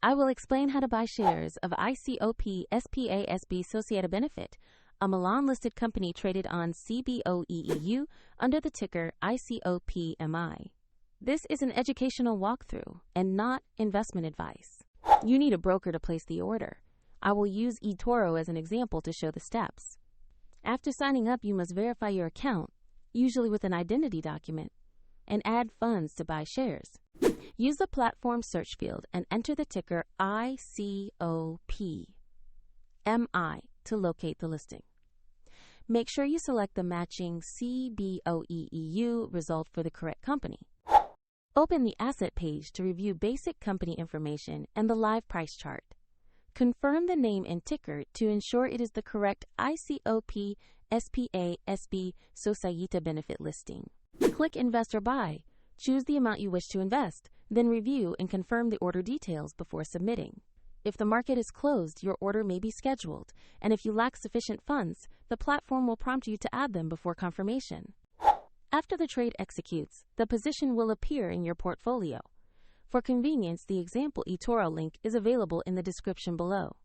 I will explain how to buy shares of ICOP.SPA SB Societa Benefit, a Milan-listed company traded on CBOE EU under the ticker ICOP.MI. This is an educational walkthrough and not investment advice. You need a broker to place the order. I will use eToro as an example to show the steps. After signing up, you must verify your account, usually with an identity document, and add funds to buy shares. Use the platform search field and enter the ticker ICOP.MI to locate the listing. Make sure you select the matching CBOE EU result for the correct company. Open the asset page to review basic company information and the live price chart. Confirm the name and ticker to ensure it is the correct ICOP.SPA SB Societa Benefit listing. Click Invest or Buy. Choose the amount you wish to invest, then review and confirm the order details before submitting. If the market is closed, your order may be scheduled, and if you lack sufficient funds, the platform will prompt you to add them before confirmation. After the trade executes, the position will appear in your portfolio. For convenience, the example eToro link is available in the description below.